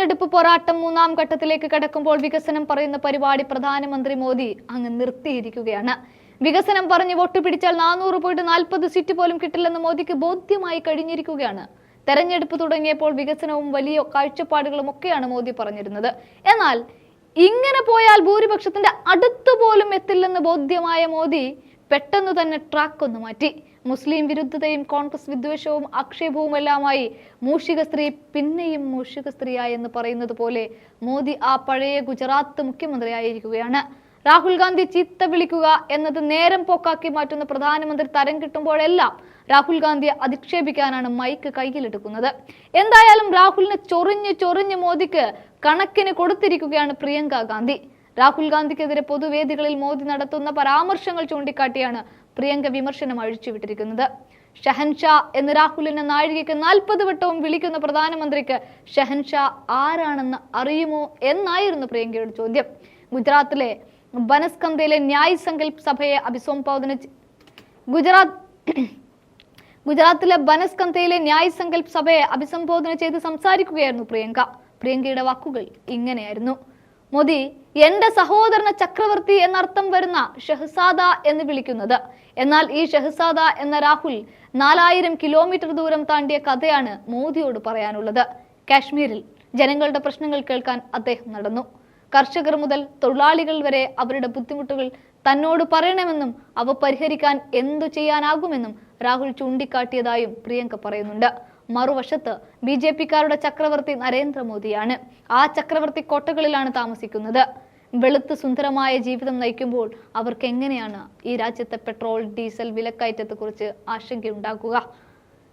തെരഞ്ഞെടുപ്പ് പോരാട്ടം മൂന്നാം ഘട്ടത്തിലേക്ക് കടക്കുമ്പോൾ വികസനം പറയുന്ന പരിപാടി പ്രധാനമന്ത്രി മോദി അങ്ങ് നിർത്തിയിരിക്കുകയാണ്. വികസനം പറഞ്ഞ് വോട്ട് പിടിച്ചാൽ 440 സീറ്റ് പോലും കിട്ടില്ലെന്ന് മോദിക്ക് ബോധ്യമായി കഴിഞ്ഞിരിക്കുകയാണ്. തെരഞ്ഞെടുപ്പ് തുടങ്ങിയപ്പോൾ വികസനവും വലിയ കാഴ്ചപ്പാടുകളും ഒക്കെയാണ് മോദി പറഞ്ഞിരുന്നത്. എന്നാൽ ഇങ്ങനെ പോയാൽ ഭൂരിപക്ഷത്തിന്റെ അടുത്തുപോലും എത്തില്ലെന്ന് ബോധ്യമായ മോദി പെട്ടെന്ന് തന്നെ ട്രാക്ക് ഒന്ന് മാറ്റി. മുസ്ലിം വിരുദ്ധതയും കോൺഗ്രസ് വിദ്വേഷവും ആക്ഷേപവുമെല്ലാമായി മൂഷിക സ്ത്രീ പിന്നെയും മൂഷിക സ്ത്രീയായി എന്ന് പറയുന്നത് പോലെ മോദി ആ പഴയ ഗുജറാത്ത് മുഖ്യമന്ത്രിയായിരിക്കുകയാണ്. രാഹുൽ ഗാന്ധി ചീത്ത വിളിക്കുക എന്നത് നേരം പോക്കാക്കി മാറ്റുന്ന പ്രധാനമന്ത്രി തരം കിട്ടുമ്പോഴെല്ലാം രാഹുൽ ഗാന്ധിയെ അധിക്ഷേപിക്കാനാണ് മൈക്ക് കയ്യിലെടുക്കുന്നത്. എന്തായാലും രാഹുലിനെ ചൊറിഞ്ഞ് മോദിക്ക് കണക്കിന് കൊടുത്തിരിക്കുകയാണ് പ്രിയങ്ക ഗാന്ധി. രാഹുൽ ഗാന്ധിക്കെതിരെ പൊതുവേദികളിൽ മോദി നടത്തുന്ന പരാമർശങ്ങൾ ചൂണ്ടിക്കാട്ടിയാണ് പ്രിയങ്ക വിമർശനം അഴിച്ചുവിട്ടിരിക്കുന്നത്. ഷഹൻഷാ എന്ന് രാഹുലിനെ നാഴികയ്ക്ക് 40 വട്ടവും വിളിക്കുന്ന പ്രധാനമന്ത്രിക്ക് ഷഹൻഷാ ആരാണെന്ന് അറിയുമോ എന്നായിരുന്നു പ്രിയങ്കയുടെ ചോദ്യം. ഗുജറാത്തിലെ ബനസ്കന്തയിലെ ന്യായ് സങ്കൽപ് സഭയെ അഭിസംബോധന ഗുജറാത്തിലെ ബനസ്കന്തയിലെ ന്യായ് സങ്കൽപ് സഭയെ അഭിസംബോധന ചെയ്ത് സംസാരിക്കുകയായിരുന്നു പ്രിയങ്ക. പ്രിയങ്കയുടെ വാക്കുകൾ ഇങ്ങനെയായിരുന്നു: മോദി എന്റെ സഹോദരന ചക്രവർത്തി എന്നർത്ഥം വരുന്ന ഷഹസാദ എന്ന് വിളിക്കുന്നത്. എന്നാൽ ഈ ഷഹസാദ എന്ന രാഹുൽ 4000 കിലോമീറ്റർ ദൂരം താണ്ടിയ കഥയാണ് മോദിയോട് പറയാനുള്ളത്. കാശ്മീരിൽ ജനങ്ങളുടെ പ്രശ്നങ്ങൾ കേൾക്കാൻ അദ്ദേഹം നടന്നു. കർഷകർ മുതൽ തൊഴിലാളികൾ വരെ അവരുടെ ബുദ്ധിമുട്ടുകൾ തന്നോട് പറയണമെന്നും അവ പരിഹരിക്കാൻ എന്തു ചെയ്യാനാകുമെന്നും രാഹുൽ ചൂണ്ടിക്കാട്ടിയതായും പ്രിയങ്ക പറയുന്നുണ്ട്. മറുവശത്ത് BJP-കാരുടെ ചക്രവർത്തി നരേന്ദ്രമോദിയാണ്. ആ ചക്രവർത്തി കോട്ടകളിലാണ് താമസിക്കുന്നത്. വെളുത്ത് സുന്ദരമായ ജീവിതം നയിക്കുമ്പോൾ അവർക്ക് എങ്ങനെയാണ് ഈ രാജ്യത്തെ പെട്രോൾ ഡീസൽ വിലക്കയറ്റത്തെക്കുറിച്ച് ആശങ്കയുണ്ടാക്കുക?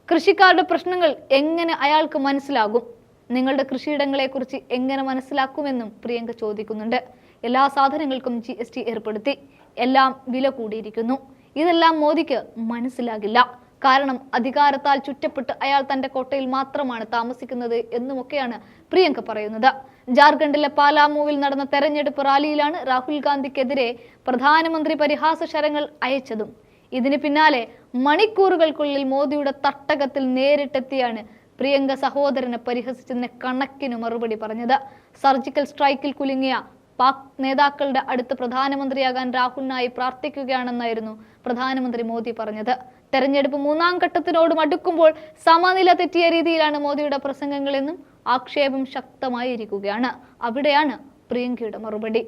കൃഷിക്കാരുടെ പ്രശ്നങ്ങൾ എങ്ങനെ അയാൾക്ക് മനസ്സിലാകും? നിങ്ങളുടെ കൃഷിയിടങ്ങളെക്കുറിച്ച് എങ്ങനെ മനസ്സിലാക്കുമെന്നും പ്രിയങ്ക ചോദിക്കുന്നുണ്ട്. എല്ലാ സാധനങ്ങൾക്കും GST ഏർപ്പെടുത്തി, എല്ലാം വില കൂടിയിരിക്കുന്നു. ഇതെല്ലാം മോദിക്ക് മനസ്സിലാകില്ല. കാരണം അധികാരത്താൽ ചുറ്റപ്പെട്ട് അയാൾ തന്റെ കോട്ടയിൽ മാത്രമാണ് താമസിക്കുന്നത് എന്നുമൊക്കെയാണ് പ്രിയങ്ക പറയുന്നത്. ജാർഖണ്ഡിലെ പാലാമുവിൽ നടന്ന തെരഞ്ഞെടുപ്പ് റാലിയിലാണ് രാഹുൽ ഗാന്ധിക്കെതിരെ പ്രധാനമന്ത്രി പരിഹാസ ശരങ്ങൾ അയച്ചതും. ഇതിന് പിന്നാലെ മണിക്കൂറുകൾക്കുള്ളിൽ മോദിയുടെ തട്ടകത്തിൽ നേരിട്ടെത്തിയാണ് പ്രിയങ്ക സഹോദരനെ പരിഹസിച്ചതിന് കണക്കിന് മറുപടി പറഞ്ഞത്. സർജിക്കൽ സ്ട്രൈക്കിൽ കുലുങ്ങിയ പാക് നേതാക്കളുടെ അടുത്ത് പ്രധാനമന്ത്രിയാകാൻ രാഹുലിനായി പ്രാർത്ഥിക്കുകയാണെന്നായിരുന്നു പ്രധാനമന്ത്രി മോദി പറഞ്ഞത്. തെരഞ്ഞെടുപ്പ് മൂന്നാം ഘട്ടത്തിനോടും അടുക്കുമ്പോൾ സമനില തെറ്റിയ രീതിയിലാണ് മോദിയുടെ പ്രസംഗങ്ങളെന്നും ആക്ഷേപം ശക്തമായിരിക്കുകയാണ്. അവിടെയാണ് പ്രിയങ്കയുടെ മറുപടി.